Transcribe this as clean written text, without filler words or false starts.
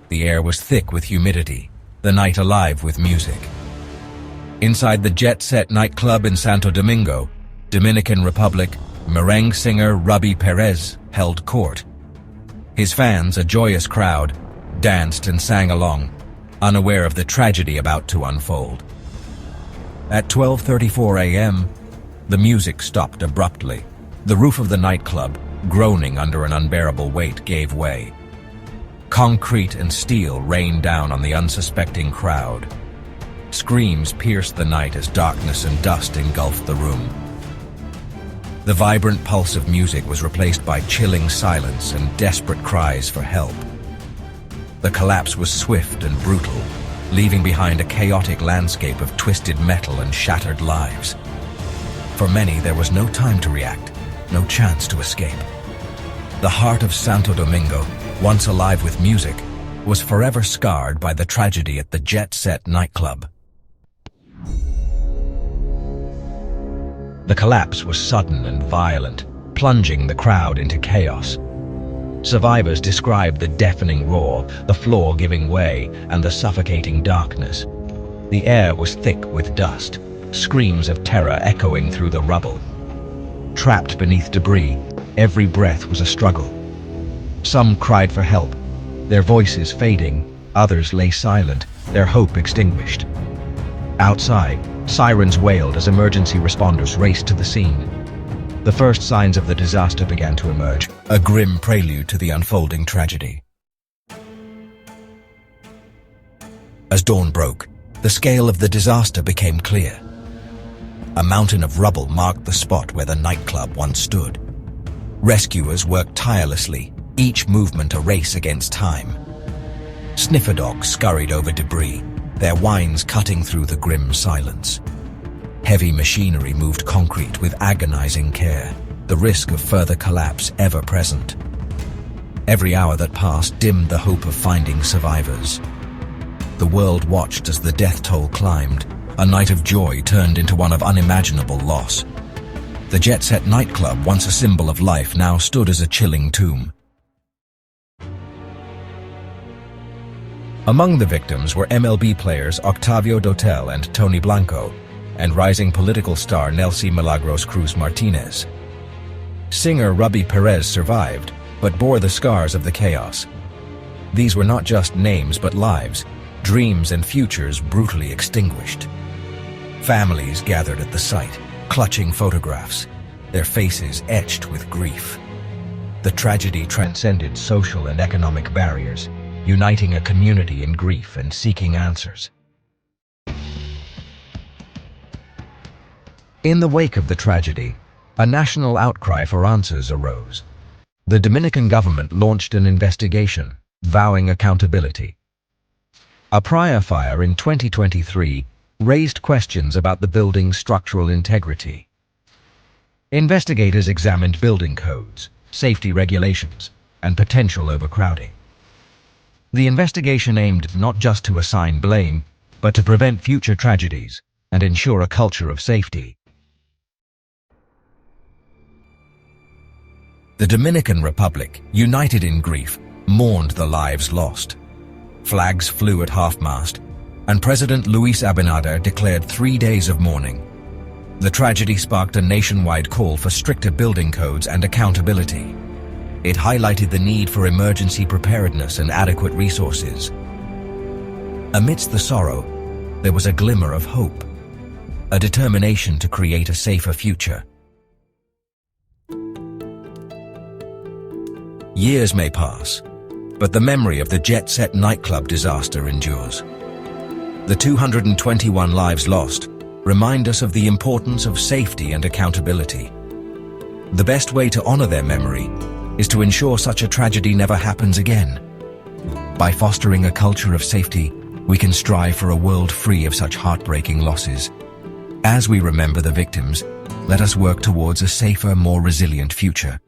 The air was thick with humidity, the night alive with music. Inside the jet-set nightclub in Santo Domingo, Dominican Republic, merengue singer Ruby Perez held court. His fans, a joyous crowd, danced and sang along, unaware of the tragedy about to unfold. At 12:34 a.m., the music stopped abruptly. The roof of the nightclub, groaning under an unbearable weight, gave way. Concrete and steel rained down on the unsuspecting crowd. Screams pierced the night as darkness and dust engulfed the room. The vibrant pulse of music was replaced by chilling silence and desperate cries for help. The collapse was swift and brutal, leaving behind a chaotic landscape of twisted metal and shattered lives. For many, there was no time to react, no chance to escape. The heart of Santo Domingo, once alive with music, was forever scarred by the tragedy at the jet-set nightclub. The collapse was sudden and violent, plunging the crowd into chaos. Survivors described the deafening roar, the floor giving way, and the suffocating darkness. The air was thick with dust, screams of terror echoing through the rubble. Trapped beneath debris, every breath was a struggle. Some cried for help, their voices fading, others lay silent, their hope extinguished. Outside, sirens wailed as emergency responders raced to the scene. The first signs of the disaster began to emerge, a grim prelude to the unfolding tragedy. As dawn broke, the scale of the disaster became clear. A mountain of rubble marked the spot where the nightclub once stood. Rescuers worked tirelessly, each movement a race against time. Sniffer dogs scurried over debris, their whines cutting through the grim silence. Heavy machinery moved concrete with agonizing care, the risk of further collapse ever present. Every hour that passed dimmed the hope of finding survivors. The world watched as the death toll climbed. A night of joy turned into one of unimaginable loss. The jet-set nightclub, once a symbol of life, now stood as a chilling tomb. Among the victims were MLB players Octavio Dotel and Tony Blanco, and rising political star Nelcy Milagros Cruz Martinez. Singer Ruby Perez survived, but bore the scars of the chaos. These were not just names but lives, dreams and futures brutally extinguished. Families gathered at the site, clutching photographs, their faces etched with grief. The tragedy transcended social and economic barriers, uniting a community in grief and seeking answers. In the wake of the tragedy, a national outcry for answers arose. The Dominican government launched an investigation, vowing accountability. A prior fire in 2023 raised questions about the building's structural integrity. Investigators examined building codes, safety regulations, and potential overcrowding. The investigation aimed not just to assign blame, but to prevent future tragedies and ensure a culture of safety. The Dominican Republic, united in grief, mourned the lives lost. Flags flew at half-mast, and President Luis Abinader declared 3 days of mourning. The tragedy sparked a nationwide call for stricter building codes and accountability. It highlighted the need for emergency preparedness and adequate resources. Amidst the sorrow, there was a glimmer of hope, a determination to create a safer future. Years may pass, but the memory of the jet-set nightclub disaster endures. The 221 lives lost remind us of the importance of safety and accountability. The best way to honor their memory is to ensure such a tragedy never happens again. By fostering a culture of safety, we can strive for a world free of such heartbreaking losses. As we remember the victims, let us work towards a safer, more resilient future.